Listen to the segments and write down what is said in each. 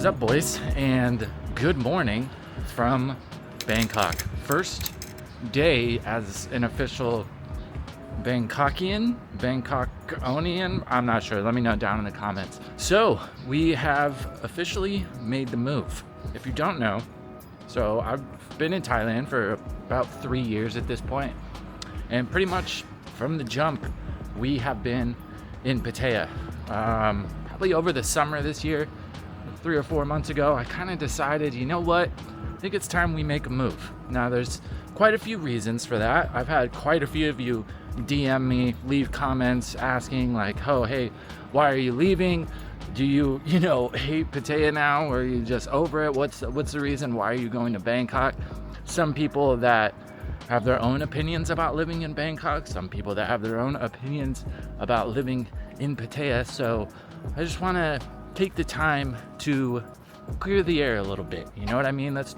up, boys? And good morning from Bangkok. First day as an official Bangkokian? I'm not sure. Let me know down in the comments. So we have officially made the move. If you don't know, so I've been in Thailand for about 3 years at this point, and pretty much from the jump, we have been in Pattaya. Probably over the summer this year, 3 or 4 months ago, I kind of decided, you know what? I think it's time we make a move. Now, there's quite a few reasons for that. I've had quite a few of you DM me, leave comments asking like, oh, hey, why are you leaving? Do you hate Pattaya now, or are you just over it? What's the reason? Why are you going to Bangkok? Some people that have their own opinions about living in Bangkok, some people that have their own opinions about living in Pattaya. So I just want to take the time to clear the air a little bit. You know what I mean? Let's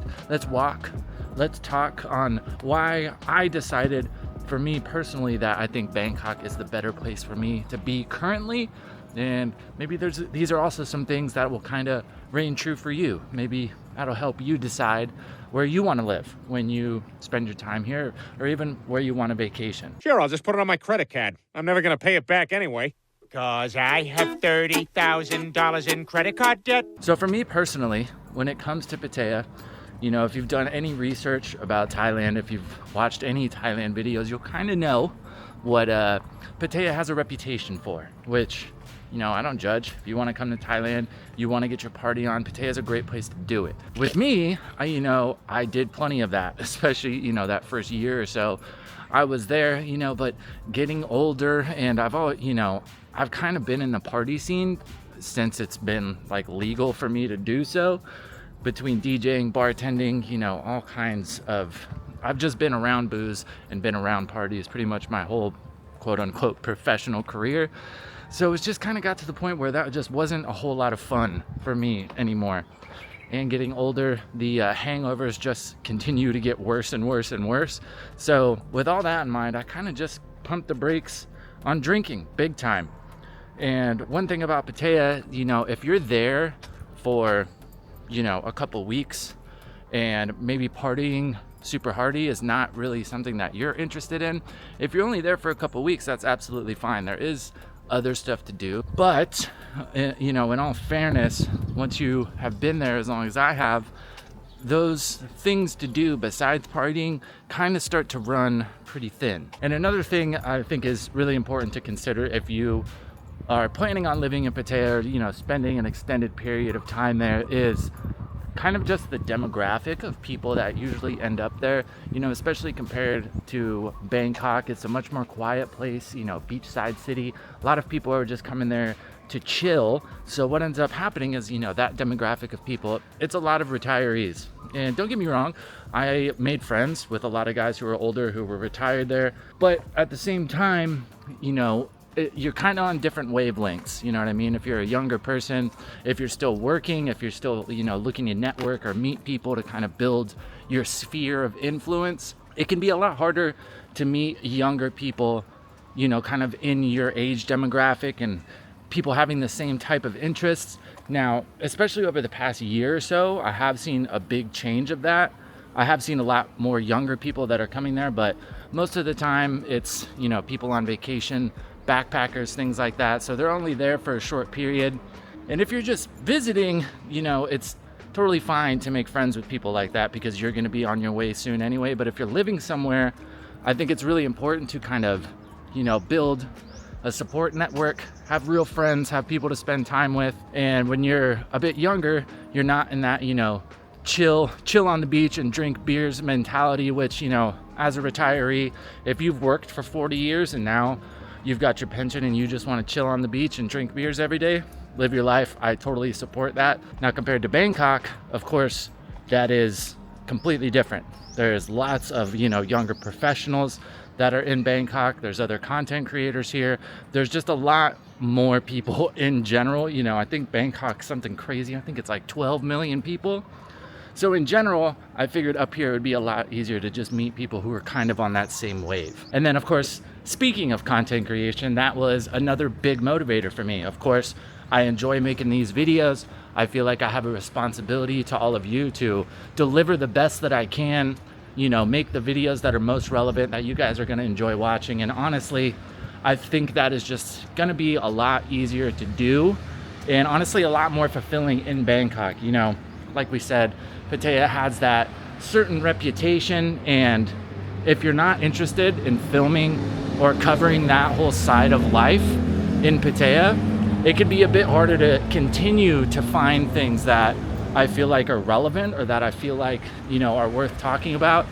walk. Let's talk on why I decided, for me personally, that I think Bangkok is the better place for me to be currently. And maybe these are also some things that will kind of reign true for you. Maybe that'll help you decide where you want to live when you spend your time here, or even where you want to vacation. Sure, I'll just put it on my credit card. I'm never going to pay it back anyway. Cause I have $30,000 in credit card debt. So for me personally, when it comes to Pattaya, if you've done any research about Thailand, if you've watched any Thailand videos, you'll kind of know what Pattaya has a reputation for, which, I don't judge. If you want to come to Thailand, you want to get your party on, Pattaya is a great place to do it. With me, I did plenty of that, especially, that first year or so. I was there, but getting older, and I've kind of been in the party scene since it's been like legal for me to do so, between DJing, bartending, all kinds of, I've just been around booze and been around parties pretty much my whole quote unquote professional career. So it just kind of got to the point where that just wasn't a whole lot of fun for me anymore. And getting older, the hangovers just continue to get worse and worse and worse. So with all that in mind, I kind of just pumped the brakes on drinking big time. And one thing about Pattaya, if you're there for, a couple weeks and maybe partying super hardy is not really something that you're interested in, if you're only there for a couple weeks, that's absolutely fine. There is other stuff to do, but in all fairness, once you have been there as long as I have, those things to do besides partying kind of start to run pretty thin. And another thing I think is really important to consider if you are planning on living in Pattaya, or spending an extended period of time there, is kind of just the demographic of people that usually end up there, especially compared to Bangkok. It's a much more quiet place, beachside city. A lot of people are just coming there to chill. So what ends up happening is, that demographic of people, it's a lot of retirees. And don't get me wrong, I made friends with a lot of guys who are older who were retired there. But at the same time, you're kind of on different wavelengths, you know what I mean? If you're a younger person, if you're still working, if you're still, looking to network or meet people to kind of build your sphere of influence, it can be a lot harder to meet younger people, kind of in your age demographic and people having the same type of interests. Now, especially over the past year or so, I have seen a big change of that. I have seen a lot more younger people that are coming there, but most of the time it's, people on vacation, backpackers, things like that. So they're only there for a short period. And if you're just visiting, it's totally fine to make friends with people like that because you're going to be on your way soon anyway. But if you're living somewhere, I think it's really important to kind of, build a support network, have real friends, have people to spend time with. And when you're a bit younger, you're not in that, chill on the beach and drink beers mentality, which, as a retiree, if you've worked for 40 years and now you've got your pension and you just want to chill on the beach and drink beers every day, live your life. I totally support that. Now, compared to Bangkok, of course, that is completely different. There's lots of, younger professionals that are in Bangkok. There's other content creators here. There's just a lot more people in general. I think Bangkok's something crazy. I think it's like 12 million people. So in general, I figured up here it would be a lot easier to just meet people who are kind of on that same wave. And then, of course, speaking of content creation, that was another big motivator for me. Of course, I enjoy making these videos. I feel like I have a responsibility to all of you to deliver the best that I can, you know, make the videos that are most relevant that you guys are going to enjoy watching. And honestly, I think that is just going to be a lot easier to do, and honestly a lot more fulfilling in Bangkok. You know, like we said, Pattaya has that certain reputation, and if you're not interested in filming or covering that whole side of life in Pattaya, it could be a bit harder to continue to find things that I feel like are relevant or that I feel like, you know, are worth talking about.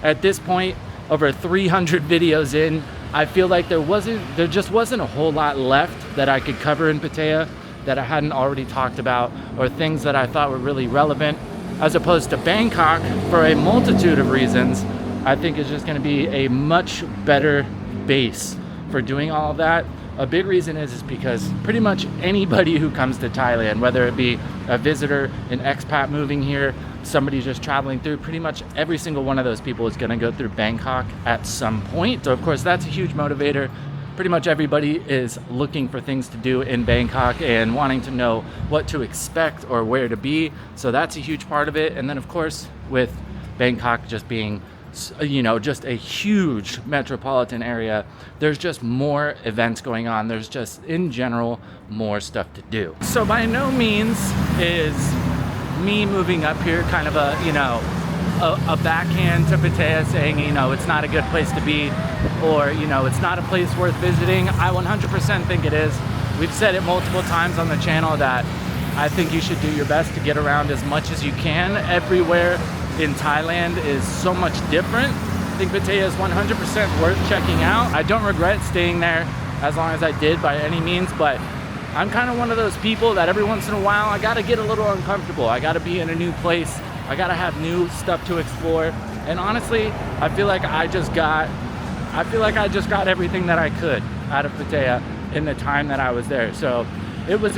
At this point, over 300 videos in, I feel like there just wasn't a whole lot left that I could cover in Pattaya that I hadn't already talked about, or things that I thought were really relevant, as opposed to Bangkok, for a multitude of reasons. I think it's just going to be a much better base for doing all of that. A big reason is because pretty much anybody who comes to Thailand, whether it be a visitor, an expat moving here, somebody just traveling through, pretty much every single one of those people is going to go through Bangkok at some point. So of course that's a huge motivator. Pretty much everybody is looking for things to do in Bangkok and wanting to know what to expect or where to be. So that's a huge part of it. And then of course, with Bangkok just being, you know, just a huge metropolitan area, there's just more events going on. There's just in general more stuff to do. So by no means is me moving up here kind of a, you know, a backhand to Pattaya saying, you know, it's not a good place to be, or, you know, it's not a place worth visiting. I 100% think it is. We've said it multiple times on the channel that I think you should do your best to get around as much as you can. Everywhere in Thailand is so much different. I think Pattaya is 100% worth checking out. I don't regret staying there as long as I did by any means, but I'm kind of one of those people that every once in a while I gotta get a little uncomfortable. I gotta be in a new place. I gotta have new stuff to explore. And honestly, I feel like I just got everything that I could out of Pattaya in the time that I was there. So it was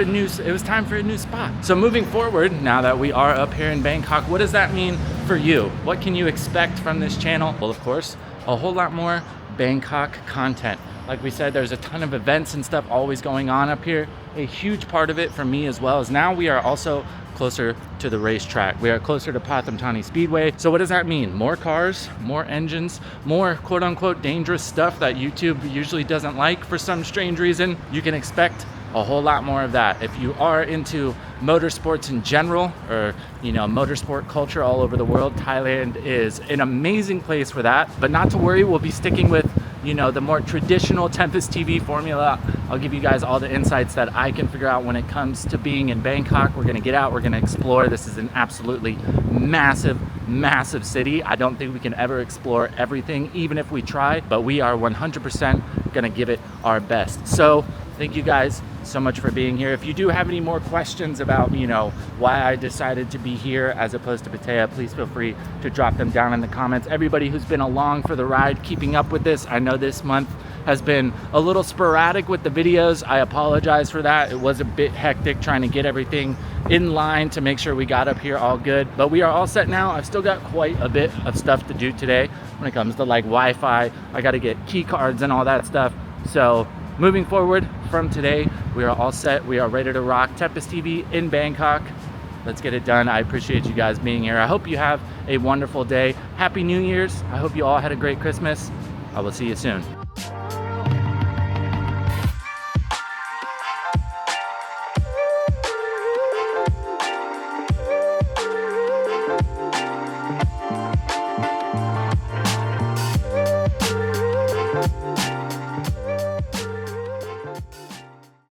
time for a new spot. So moving forward, now that we are up here in Bangkok, what does that mean for you? What can you expect from this channel? Well, of course, a whole lot more Bangkok content. Like we said, there's a ton of events and stuff always going on up here. A huge part of it for me as well is now we are also closer to the racetrack. We are closer to Pattaya I Speedway. So what does that mean? More cars, more engines, more quote unquote dangerous stuff that YouTube usually doesn't like for some strange reason. You can expect a whole lot more of that. If you are into motorsports in general, or, you know, motorsport culture all over the world, Thailand is an amazing place for that. But not to worry, we'll be sticking with, you know, the more traditional Tempus TV formula. I'll give you guys all the insights that I can figure out when it comes to being in Bangkok. We're gonna get out, we're gonna explore. This is an absolutely massive, massive city. I don't think we can ever explore everything, even if we try, but we are 100% gonna give it our best. So thank you guys so much for being here. If you do have any more questions about, you know, why I decided to be here as opposed to Pattaya, please feel free to drop them down in the comments. Everybody who's been along for the ride, keeping up with this, I know this month has been a little sporadic with the videos. I apologize for that. It was a bit hectic trying to get everything in line to make sure we got up here all good, but we are all set now. I've still got quite a bit of stuff to do today when it comes to like Wi-Fi. I got to get key cards and all that stuff. So moving forward from today, we are all set. We are ready to rock Tempus TV in Bangkok. Let's get it done. I appreciate you guys being here. I hope you have a wonderful day. Happy New Year's. I hope you all had a great Christmas. I will see you soon.